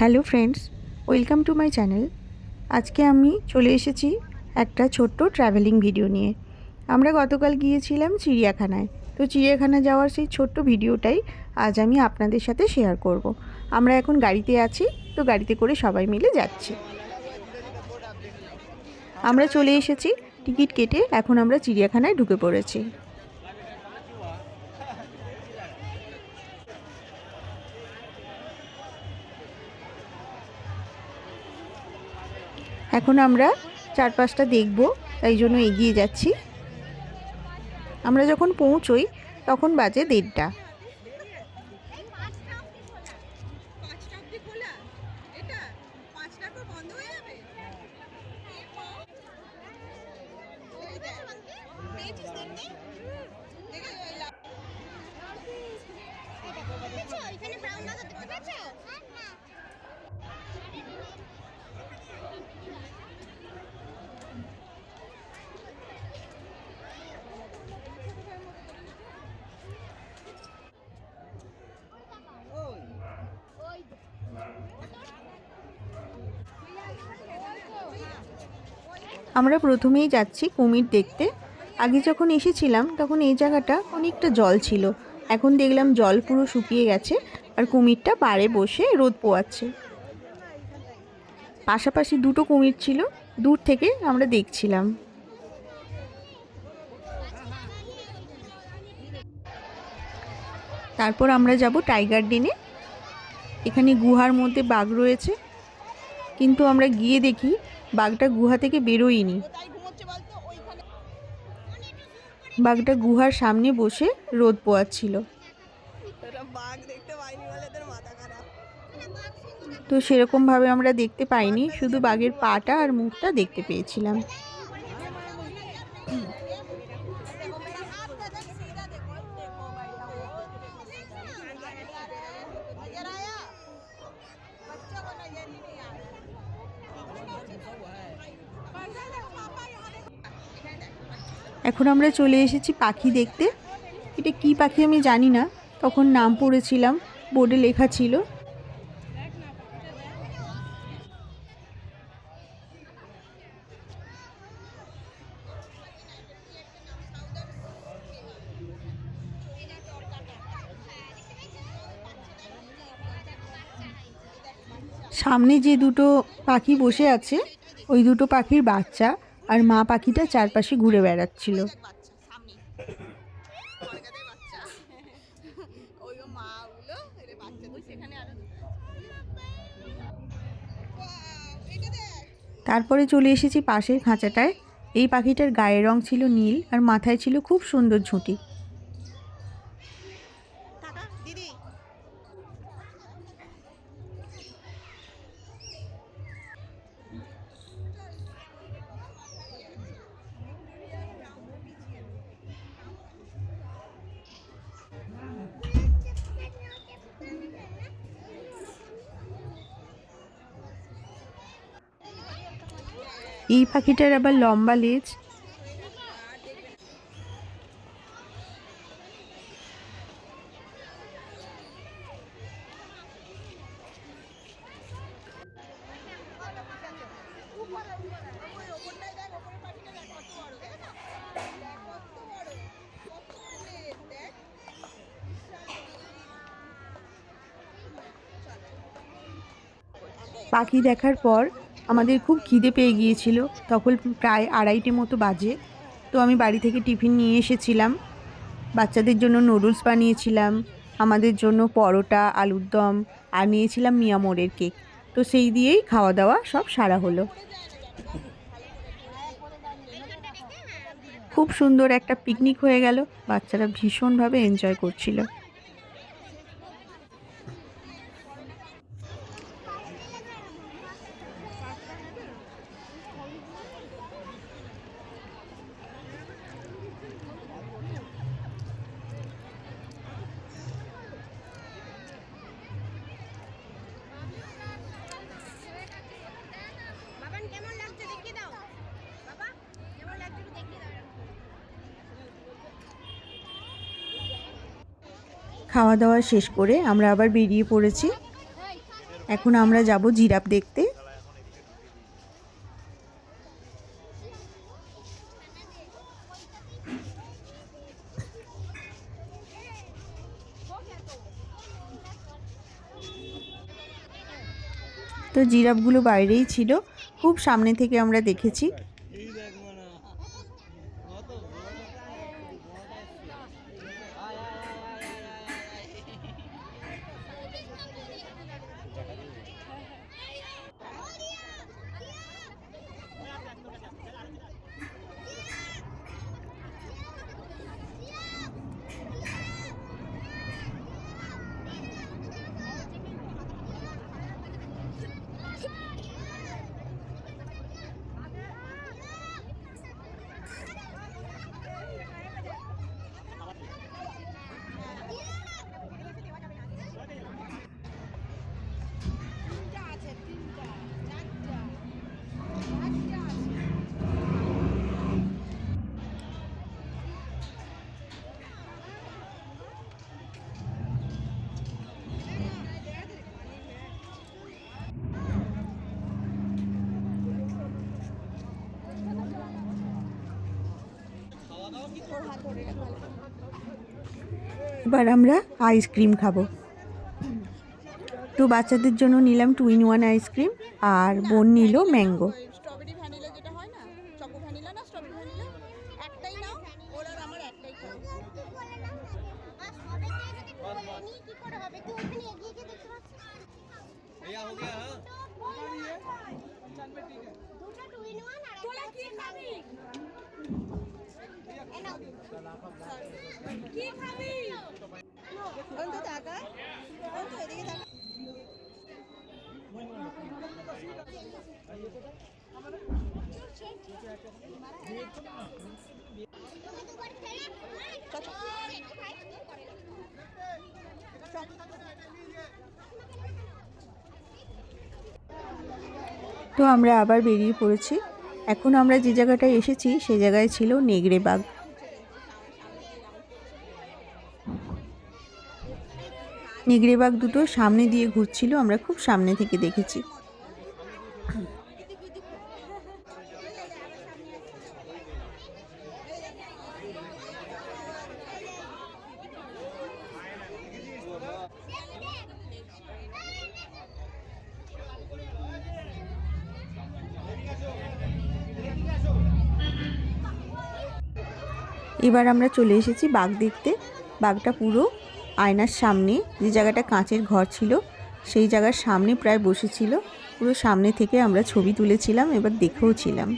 Hello friends, welcome to my channel. আজকে আমি চলে এসেছি একটা ছোট্ট ট্রাভেলিং ভিডিও নিয়ে। আমরা গতকাল গিয়েছিলাম চিড়িয়াখানায়। তো চিড়িয়াখানা যাওয়ার সেই ছোট্ট ভিডিওটাই আজ আমি আপনাদের সাথে শেয়ার করব। আমরা এখন গাড়িতে আছি, তো গাড়িতে করে সবাই মিলে যাচ্ছি। আমরা চলে এসেছি, টিকিট কেটে এখন আমরা চিড়িয়াখানায় ঢুকে পড়েছি। এখন আমরা চারপাশটা দেখব, তাই জন্য এগিয়ে যাচ্ছি। আমরা যখন পৌঁছই তখন বাজে 1:30। আমরা প্রথমেই যাচ্ছি কুমির দেখতে। আগে যখন এসেছিলাম তখন এই জায়গাটা অনেকটা জল ছিল, এখন দেখলাম জল পুরো শুকিয়ে গেছে আর কুমিরটা পাড়ে বসে রোদ পোয়াচ্ছে। পাশাপাশি দুটো কুমির ছিল, দূর থেকে আমরা দেখছিলাম। তারপর আমরা যাব টাইগার ডেনে। এখানে গুহার মধ্যে বাঘ রয়েছে, কিন্তু আমরা গিয়ে দেখি বাঘটা গুহা থেকে বেরোয়নি। বাঘটা গুহার সামনে বসে রোদ পোয়াচ্ছিল। তো সেরকমভাবে আমরা দেখতে পাইনি, শুধু বাঘের পাটা আর মুখটা দেখতে পেয়েছিলাম। এখন আমরা চলে এসেছি পাখি দেখতে। এটা কি পাখি আমি জানি না, তখন নাম পড়েছিলাম, বোর্ডে লেখা ছিল। সামনে যে দুটো পাখি বসে আছে, ওই দুটো পাখির বাচ্চা, আর মা পাখিটা চারপাশে ঘুরে বেড়াচ্ছিল। তারপরে চলে এসেছি পাশের খাঁচাটায়। এই পাখিটার গায়ের রং ছিল নীল আর মাথায় ছিল খুব সুন্দর ঝুঁটি। এই পাখিটার আবার লম্বা লেজ। পাখি দেখার পর আমাদের খুব খিদে পেয়ে গিয়েছিল, তখন প্রায় 2:30 মতো বাজে। তো আমি বাড়ি থেকে টিফিন নিয়ে এসেছিলাম। বাচ্চাদের জন্য নুডলস বানিয়েছিলাম, আমাদের জন্য পরোটা, আলুর দম, আর নিয়েছিলাম মিয়ামোরের কেক। তো সেই দিয়েই খাওয়া দাওয়া সব সারা হলো। খুব সুন্দর একটা পিকনিক হয়ে গেল, বাচ্চারা ভীষণভাবে এনজয় করছিল। খাওয়া দাওয়া শেষ করে আমরা আবার বেরিয়ে পড়েছি। এখন আমরা যাব জিরাফ দেখতে। তো জিরাফগুলো বাইরেই ছিল, খুব সামনে থেকে আমরা দেখেছি। এবার আমরা আইসক্রিম খাবো। তো বাচ্চাদের জন্য নিলাম 2-in-1 আইসক্রিম, আর বোন নিল ম্যাঙ্গো। স্ট্রবেরি ভ্যানিলা যেটা হয় না, চকো ভ্যানিলা না স্ট্রবেরি ভ্যানিলা, একটাই নাও, ওর আর আমার একটাই খাও। কি করে হবে, তুই ওখানে এগিয়ে গিয়ে দেখতে পাচ্ছিস? भैया हो गया। हां चल पे ठीक है, दूसरा 2-in-1 আর তোলা কি খাবি? কি খাবি? অন্ত টাকা অন্ত এদিকে টাকা। তো আমরা আবার বেরিয়ে পড়েছি। এখন আমরা যে জায়গাটায় এসেছি সেই জায়গায় ছিল নেগড়ে বাঘ। নেগড়ে বাঘ দুটো সামনে দিয়ে ঘুরছিল, আমরা খুব সামনে থেকে দেখেছি। এবার আমরা চলে এসেছি বাঘ দেখতে। বাঘটা পুরো আয়নার সামনে, যে জায়গাটা কাঁচের ঘর ছিল সেই জায়গার সামনে প্রায় বসেছিল। পুরো সামনে থেকে আমরা ছবি তুলেছিলাম, এবার দেখেও ছিলাম।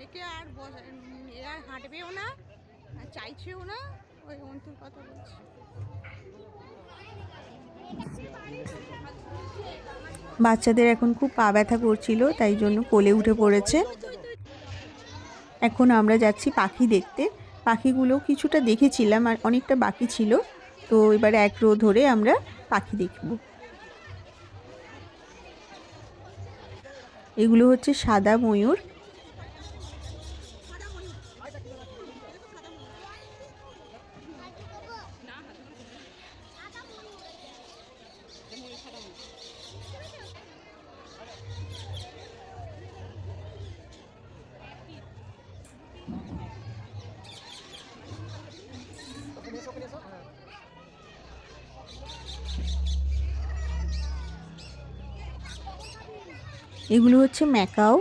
একে আর আর হাঁটবেও না আর চাইছেও না, ওই অন্তুর কথা বলছি। বাচ্চাদের এখন খুব পা ব্যথা করছিল, তাই জন্য কোলে উঠে পড়েছে। এখন আমরা যাচ্ছি পাখি দেখতে। পাখিগুলো কিছুটা দেখেছিলাম আর অনেকটা বাকি ছিল, তো এবারে এক রো ধরে আমরা পাখি দেখব। এগুলো হচ্ছে সাদা ময়ূর। এগুলো হচ্ছে ম্যাকাও।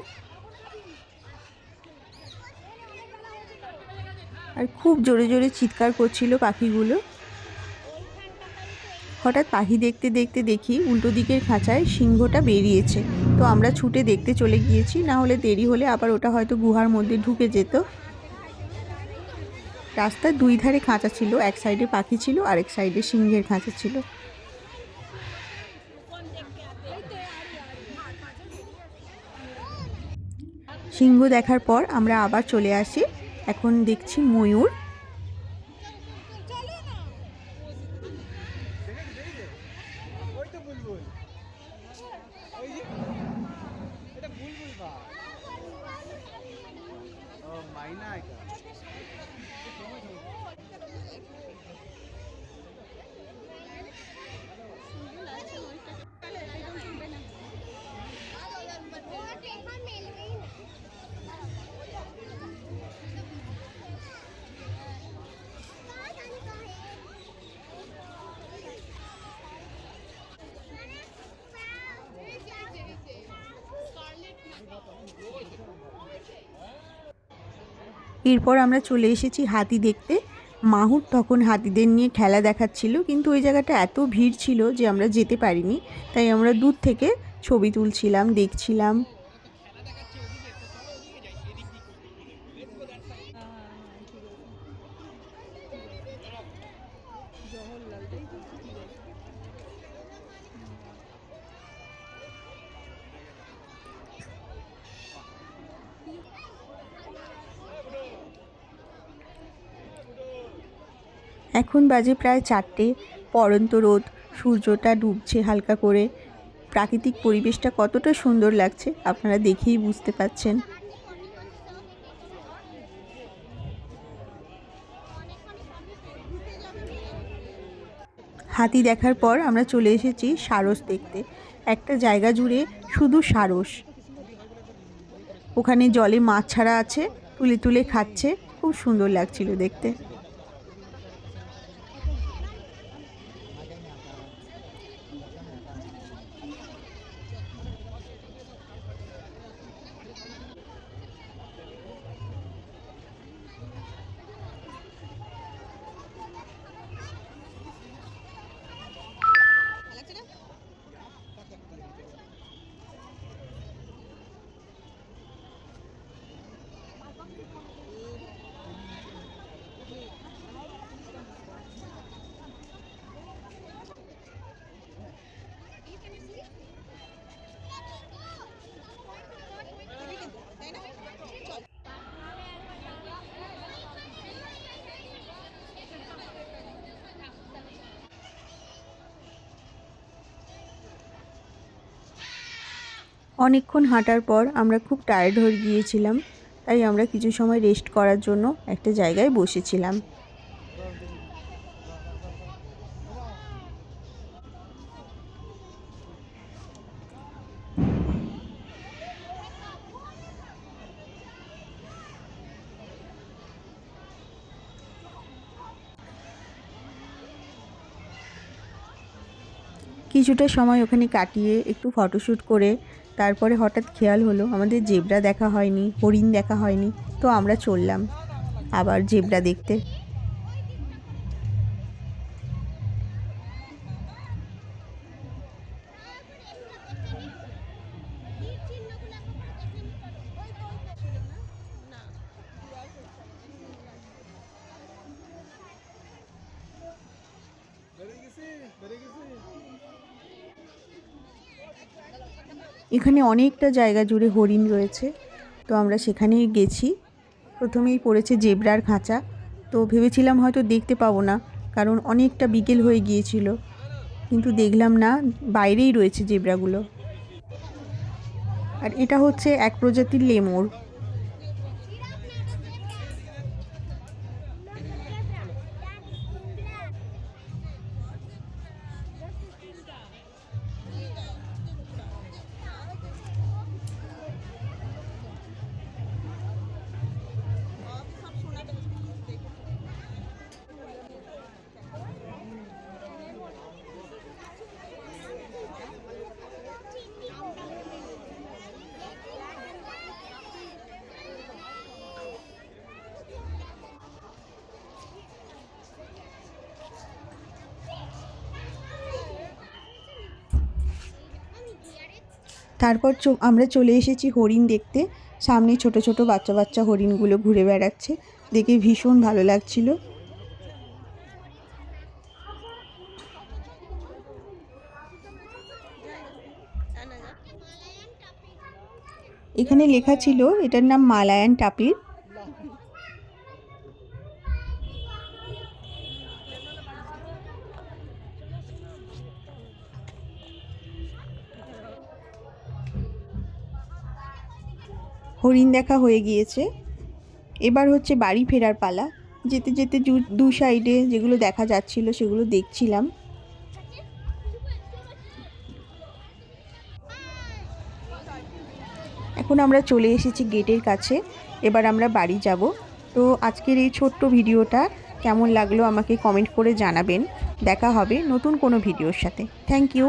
আর খুব জোরে জোরে চিৎকার করছিল পাখিগুলো। হঠাৎ পাখি দেখতে দেখতে দেখি উল্টো দিকের খাঁচায় সিংহটা বেরিয়েছে। তো আমরা ছুটে দেখতে চলে গিয়েছি, না হলে দেরি হলে আবার ওটা হয়তো গুহার মধ্যে ঢুকে যেত। রাস্তার দুই ধারে খাঁচা ছিল, এক সাইডে পাখি ছিল, আরেক সাইডে সিংহের খাঁচা ছিল। সিংহ দেখার পর আমরা আবার চলে আসি। এখন দেখছি ময়ূর। এরপর আমরা চলে এসেছি হাতি দেখতে। মাহুর তখন হাতিদের নিয়ে খেলা দেখাচ্ছিল, কিন্তু ওই জায়গাটা এত ভিড় ছিল যে আমরা যেতে পারিনি। তাই আমরা দূর থেকে ছবি তুলছিলাম, দেখছিলাম। এখন বাজে প্রায় 4টে। পড়ন্ত রোদ, সূর্যটা ডুবছে হালকা করে। প্রাকৃতিক পরিবেশটা কতটা সুন্দর লাগছে আপনারা দেখেই বুঝতে পারছেন। হাতি দেখার পর আমরা চলে এসেছি সারস দেখতে। একটা জায়গা জুড়ে শুধু সারস। ওখানে জলে মাছ ছাড়া আছে, তুলে তুলে খাচ্ছে। খুব সুন্দর লাগছিল দেখতে। অনেকক্ষণ হাঁটার পর আমরা খুব টায়ার্ড হয়ে গিয়েছিলাম, তাই আমরা কিছু সময় রেস্ট করার জন্য একটা জায়গায় বসেছিলাম। কিছুটা সময় ওখানে কাটিয়ে একটু ফটোশ্যুট করে তারপরে হঠাৎ খেয়াল হলো আমাদের জেব্রা দেখা হয়নি, হরিণ দেখা হয়নি। তো আমরা চললাম আবার জেব্রা দেখতে। এখানে অনেকটা জায়গা জুড়ে হরিণ রয়েছে, তো আমরা সেখানেই গেছি। প্রথমেই পড়েছে জেব্রার খাঁচা। তো ভেবেছিলাম হয়তো দেখতে পাবো না, কারণ অনেকটা বিকেল হয়ে গিয়েছিল, কিন্তু দেখলাম না, বাইরেই রয়েছে জেব্রাগুলো। আর এটা হচ্ছে এক প্রজাতির লেমুর। তারপর আমরা চলে এসেছি হরিণ দেখতে। সামনে ছোট ছোট বাচ্চা বাচ্চা হরিণগুলো ঘুরে বেড়াচ্ছে, দেখে ভীষণ ভালো লাগছিল। এখানে লেখা ছিল এটার নাম মালায়ান টাপির। হরিণ দেখা হয়ে গিয়েছে। এবার হচ্ছে বাড়ি ফেরার পালা। যেতে যেতে দু সাইডে যেগুলো দেখা যাচ্ছিল সেগুলো দেখছিলাম। এখন আমরা চলে এসেছি গেটের কাছে, এবার আমরা বাড়ি যাব। তো আজকের এই ছোট্ট ভিডিওটা কেমন লাগলো আমাকে কমেন্ট করে জানাবেন। দেখা হবে নতুন কোনো ভিডিওর সাথে। Thank you.